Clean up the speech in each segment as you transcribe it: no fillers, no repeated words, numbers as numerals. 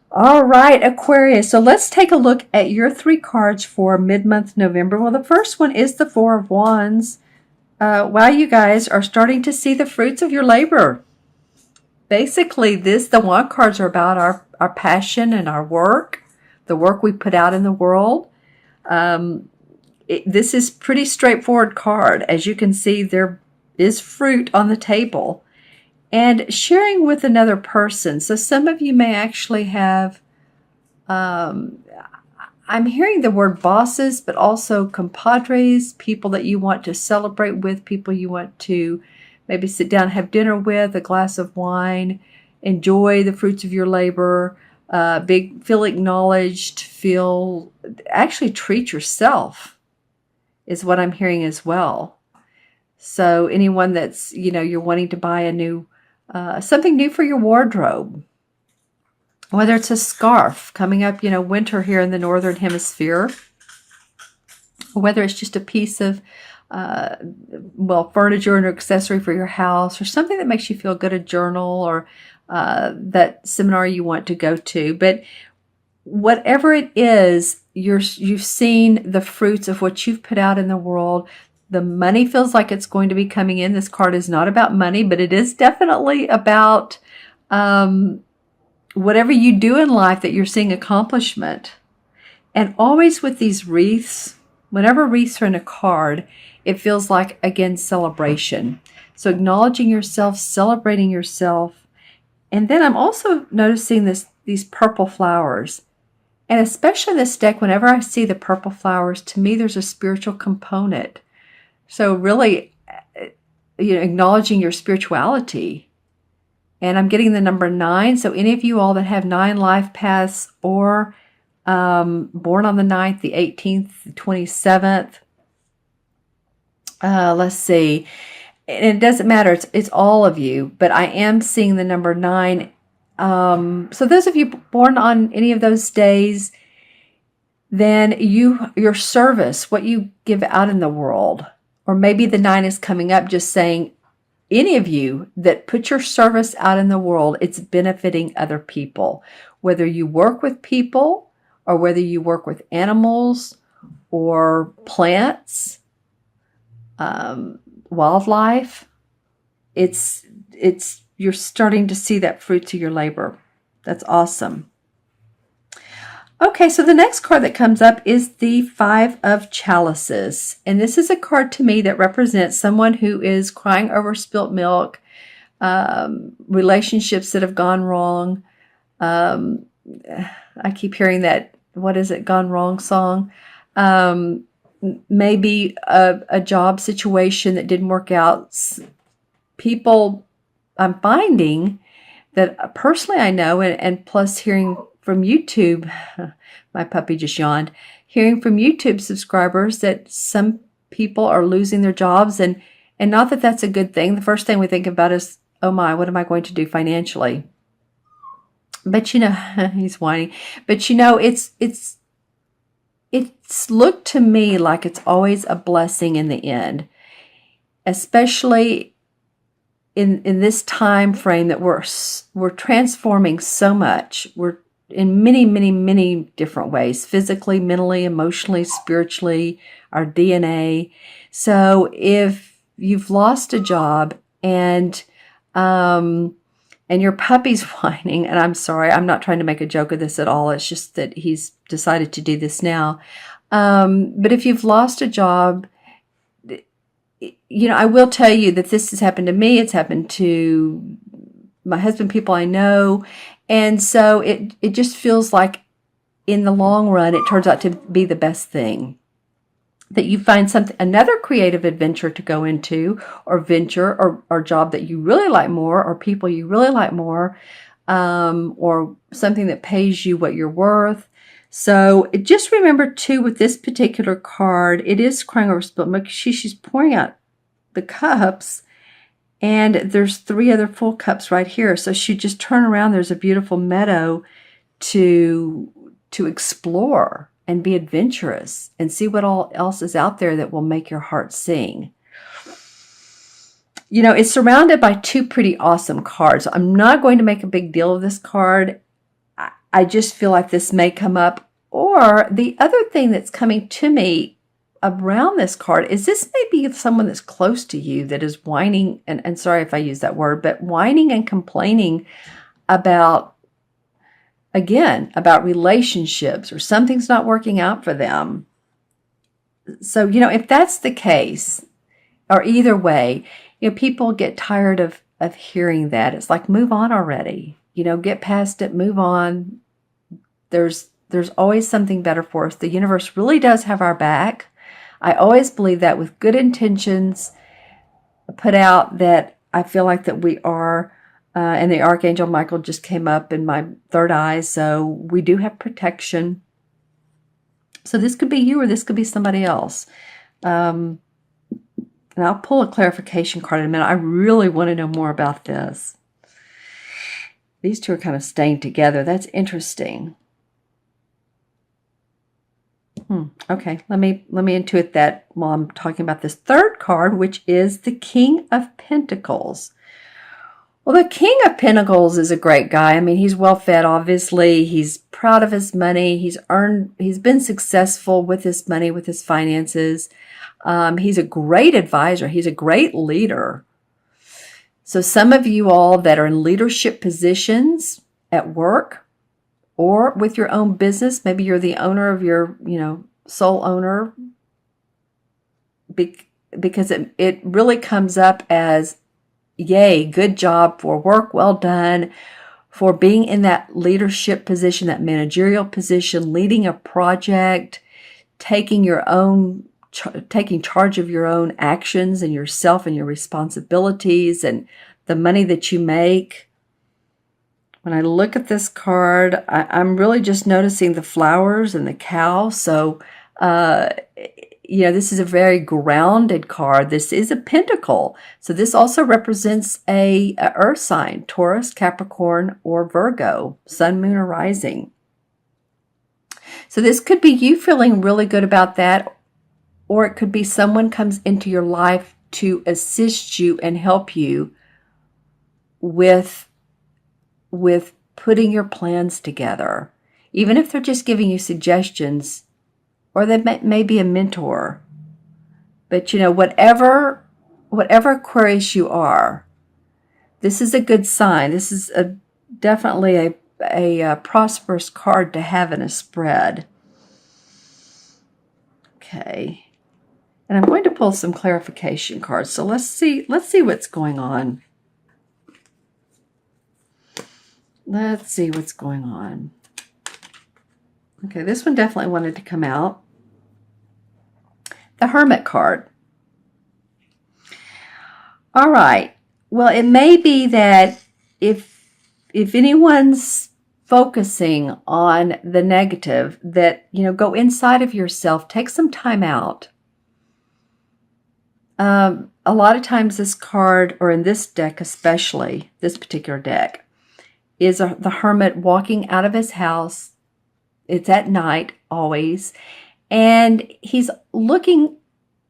All right, Aquarius. So let's take a look at your three cards for mid-month November. Well, the first one is the Four of Wands. Wow, you guys are starting to see the fruits of your labor. Basically, the Wand cards are about our passion and our work, the work we put out in the world. This is pretty straightforward card. As you can see, there is fruit on the table. And sharing with another person. So some of you may actually have, I'm hearing the word bosses, but also compadres, people that you want to celebrate with, people you want to maybe sit down, have dinner with, a glass of wine, enjoy the fruits of your labor, feel acknowledged, actually treat yourself is what I'm hearing as well. So anyone that's, you're wanting to buy something new for your wardrobe, whether it's a scarf coming up, winter here in the Northern Hemisphere, or whether it's just a piece of, furniture and accessory for your house, or something that makes you feel good, a journal, or that seminar you want to go to. But whatever it is, you've seen the fruits of what you've put out in the world. The money feels like it's going to be coming in. This card is not about money, but it is definitely about whatever you do in life that you're seeing accomplishment. And always with these wreaths, whenever wreaths are in a card, it feels like, again, celebration. So acknowledging yourself, celebrating yourself. And then I'm also noticing these purple flowers. And especially this deck, whenever I see the purple flowers, to me, there's a spiritual component. So really, acknowledging your spirituality. And I'm getting the number 9. So any of you all that have 9 life paths, or born on the 9th, the 18th, the 27th, let's see. And it doesn't matter. It's all of you. But I am seeing the number 9. So those of you born on any of those days, then your service, what you give out in the world, or maybe the 9 is coming up, just saying, any of you that put your service out in the world, it's benefiting other people. Whether you work with people, or whether you work with animals or plants, wildlife, you're starting to see that fruit to your labor. That's awesome. Okay, so the next card that comes up is the Five of Chalices. And this is a card to me that represents someone who is crying over spilt milk, relationships that have gone wrong. I keep hearing that, what is it, Gone Wrong song. Maybe a job situation that didn't work out. People, I'm finding that personally I know, and plus hearing from YouTube, my puppy just yawned, hearing from YouTube subscribers that some people are losing their jobs, and not that that's a good thing. The first thing we think about is, oh my, what am I going to do financially? But he's whining. But it's looked to me like it's always a blessing in the end, especially in this time frame that we're transforming so much. We're in many, many, many different ways, physically, mentally, emotionally, spiritually, our DNA. So if you've lost a job and your puppy's whining, and I'm sorry, I'm not trying to make a joke of this at all. It's just that he's decided to do this now. But if you've lost a job, I will tell you that this has happened to me. It's happened to my husband, people I know. And so it just feels like in the long run, it turns out to be the best thing. That you find another creative adventure to go into, or venture, or job that you really like more, or people you really like more, or something that pays you what you're worth. So just remember too, with this particular card, it is crying over spilt milk. She's pouring out the cups, and there's 3 other full cups right here. So she just turn around. There's a beautiful meadow to explore and be adventurous and see what all else is out there that will make your heart sing. It's surrounded by 2 pretty awesome cards. I'm not going to make a big deal of this card. I just feel like this may come up. Or the other thing that's coming to me around this card is this may be someone that's close to you that is whining, and sorry if I use that word, but whining and complaining about, again, about relationships or something's not working out for them. So, if that's the case, or either way, people get tired of hearing that. It's like, move on already. Get past it, move on. There's always something better for us. The universe really does have our back. I always believe that with good intentions put out, that I feel like that we are, and the Archangel Michael just came up in my third eye, so we do have protection. So this could be you or this could be somebody else. And I'll pull a clarification card in a minute. I really want to know more about this. These two are kind of staying together. That's interesting. Okay, let me intuit that while I'm talking about this third card, which is the King of Pentacles. Well, the King of Pentacles is a great guy. I mean, he's well-fed, obviously. He's proud of his money. He's been successful with his money, with his finances. He's a great advisor. He's a great leader. So some of you all that are in leadership positions at work, or with your own business, maybe you're the owner of your, sole owner, because it really comes up as, yay, good job, for work well done, for being in that leadership position, that managerial position, leading a project, taking charge of your own actions and yourself and your responsibilities and the money that you make. When I look at this card, I'm really just noticing the flowers and the cow. So, this is a very grounded card. This is a pentacle. So this also represents a earth sign, Taurus, Capricorn, or Virgo, sun, moon, or rising. So this could be you feeling really good about that, or it could be someone comes into your life to assist you and help you with putting your plans together, even if they're just giving you suggestions, or they may be a mentor. But whatever Aquarius you are, this is a good sign. This is definitely a prosperous card to have in a spread. Okay, and I'm going to pull some clarification cards. So let's see what's going on. Let's see what's going on. Okay, this one definitely wanted to come out. The Hermit card. All right. Well, it may be that if anyone's focusing on the negative, that, go inside of yourself, take some time out. A lot of times this card, or in this deck especially, this particular deck, is the hermit walking out of his house. It's at night always, and he's looking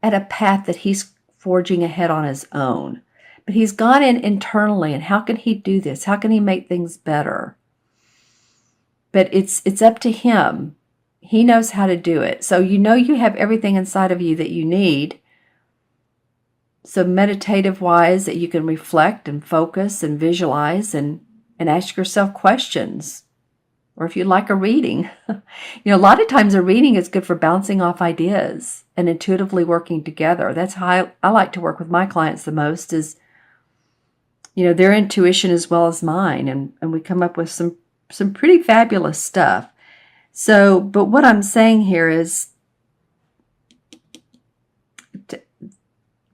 at a path that he's forging ahead on his own. But he's gone in internally, and how can he do this? How can he make things better? But it's up to him. He knows how to do it. So you have everything inside of you that you need. So meditative-wise, that you can reflect and focus and visualize and ask yourself questions. Or if you like a reading, a lot of times a reading is good for bouncing off ideas and intuitively working together. That's how I like to work with my clients the most, is, their intuition as well as mine. And we come up with some pretty fabulous stuff. So, but what I'm saying here is,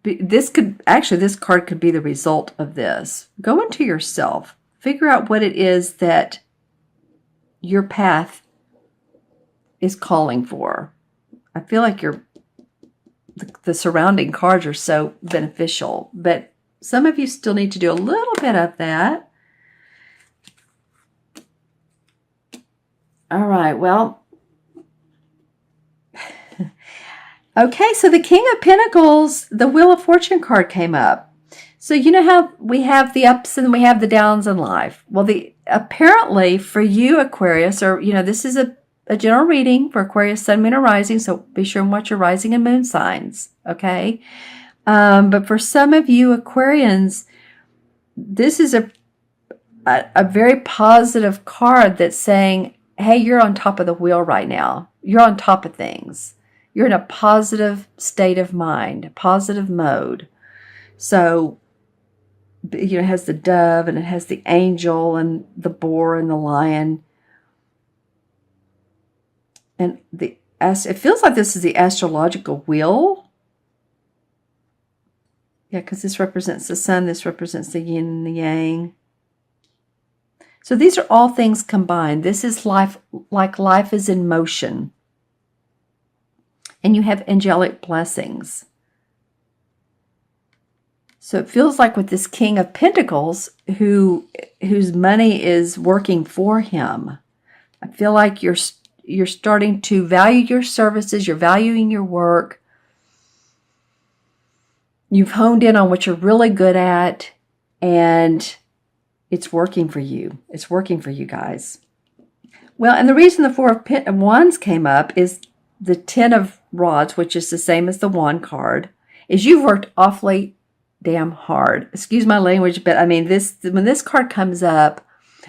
this card could be the result of this. Go into yourself. Figure out what it is that your path is calling for. I feel like the surrounding cards are so beneficial, but some of you still need to do a little bit of that. All right, well, okay, so the King of Pentacles, the Wheel of Fortune card came up. So you know how we have the ups and we have the downs in life. Well, apparently for you, Aquarius, or, this is a general reading for Aquarius, Sun, Moon, or Rising, so be sure and watch your rising and moon signs, okay? But for some of you Aquarians, this is a very positive card that's saying, hey, you're on top of the wheel right now. You're on top of things. You're in a positive state of mind, positive mode. So, it has the dove and it has the angel and the boar and the lion. And it feels like this is the astrological wheel. Yeah, because this represents the sun, this represents the yin and the yang. So these are all things combined. This is life, like life is in motion. And you have angelic blessings. So it feels like with this King of Pentacles, whose money is working for him, I feel like you're starting to value your services, you're valuing your work. You've honed in on what you're really good at, and it's working for you. It's working for you guys. Well, and the reason the Four of Wands came up is the Ten of Rods, which is the same as the Wand card, is you've worked awfully damn hard. Excuse my language, but I mean, when this card comes up,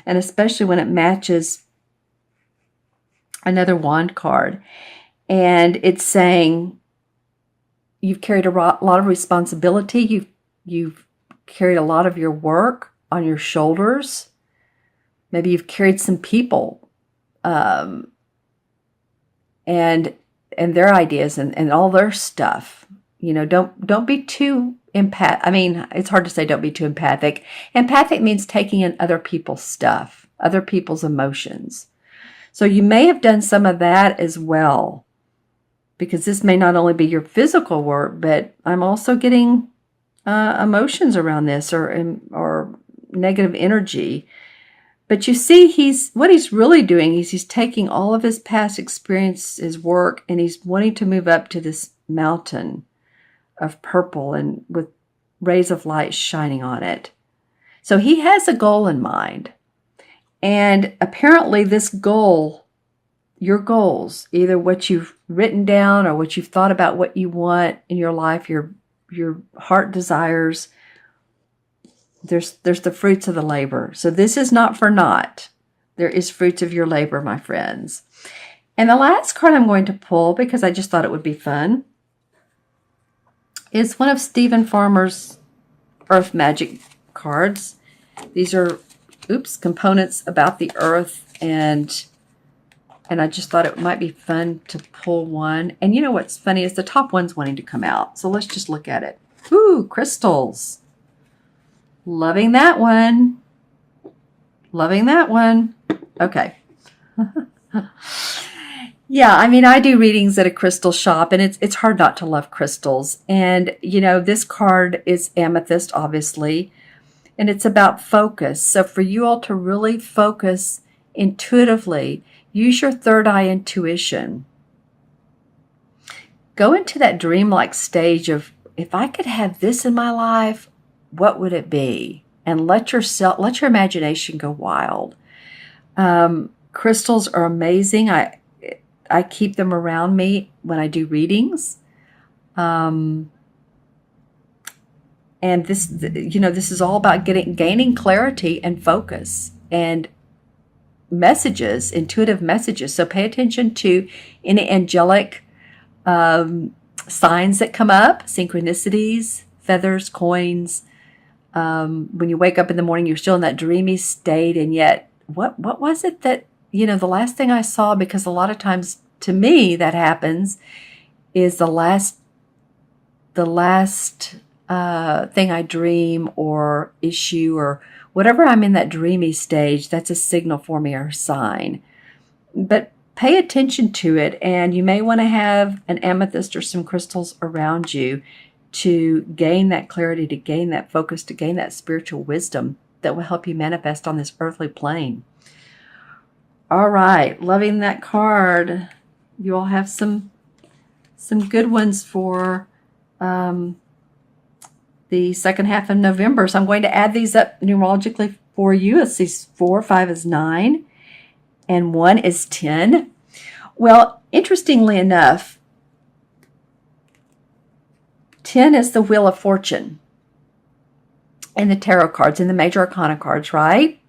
and especially when it matches another Wand card, and it's saying you've carried a lot of responsibility. You've carried a lot of your work on your shoulders. Maybe you've carried some people and their ideas and all their stuff. Don't be too I mean, it's hard to say don't be too empathic. Empathic means taking in other people's stuff, other people's emotions. So you may have done some of that as well, because this may not only be your physical work, but I'm also getting emotions around this or negative energy. But you see, what he's really doing is he's taking all of his past experience, his work, and he's wanting to move up to this mountain of purple and with rays of light shining on it. So he has a goal in mind. And apparently this goal, your goals, either what you've written down or what you've thought about what you want in your life, your heart desires, there's the fruits of the labor. So this is not for naught. There is fruits of your labor, my friends. And the last card I'm going to pull, because I just thought it would be fun, is one of Stephen Farmer's Earth Magic cards. These are, components about the Earth, and I just thought it might be fun to pull one. And you know what's funny is the top one's wanting to come out. So let's just look at it. Ooh, crystals. Loving that one. Loving that one. Okay. Yeah, I mean, I do readings at a crystal shop, and it's hard not to love crystals. And, this card is amethyst, obviously, and it's about focus. So for you all to really focus intuitively, use your third eye intuition. Go into that dreamlike stage of, if I could have this in my life, what would it be? And let your imagination go wild. Crystals are amazing. I keep them around me when I do readings. And this is all about gaining clarity and focus and messages, intuitive messages. So pay attention to any angelic signs that come up, synchronicities, feathers, coins. When you wake up in the morning, you're still in that dreamy state, and yet what was it that, the last thing I saw, because a lot of times to me that happens, is the last thing I dream or issue or whatever I'm in that dreamy stage, that's a signal for me or a sign. But pay attention to it, and you may want to have an amethyst or some crystals around you to gain that clarity, to gain that focus, to gain that spiritual wisdom that will help you manifest on this earthly plane. All right, loving that card. You all have some good ones for the second half of November. So I'm going to add these up numerologically for you. I see 4, 5 is 9, and 1 is 10. Well, interestingly enough, 10 is the Wheel of Fortune in the tarot cards, in the major arcana cards, right?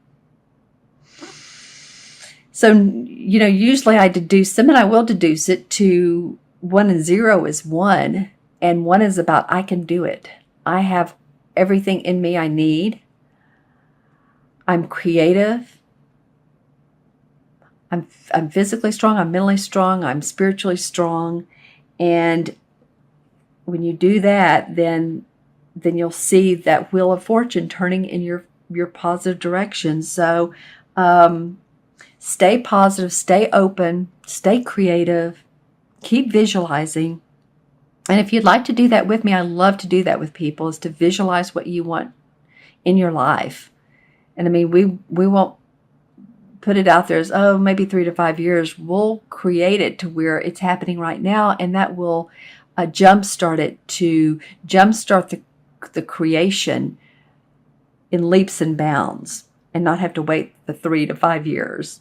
So, usually I deduce them, and I will deduce it to 1 and 0 is 1, and 1 is about I can do it. I have everything in me I need. I'm creative. I'm physically strong. I'm mentally strong. I'm spiritually strong. And when you do that, then you'll see that Wheel of Fortune turning in your positive direction. So stay positive, stay open, stay creative, keep visualizing. And if you'd like to do that with me, I love to do that with people, is to visualize what you want in your life. And I mean, we won't put it out there as, oh, maybe 3 to 5 years. We'll create it to where it's happening right now, and that will jumpstart it, to jumpstart the creation in leaps and bounds, and not have to wait the 3 to 5 years.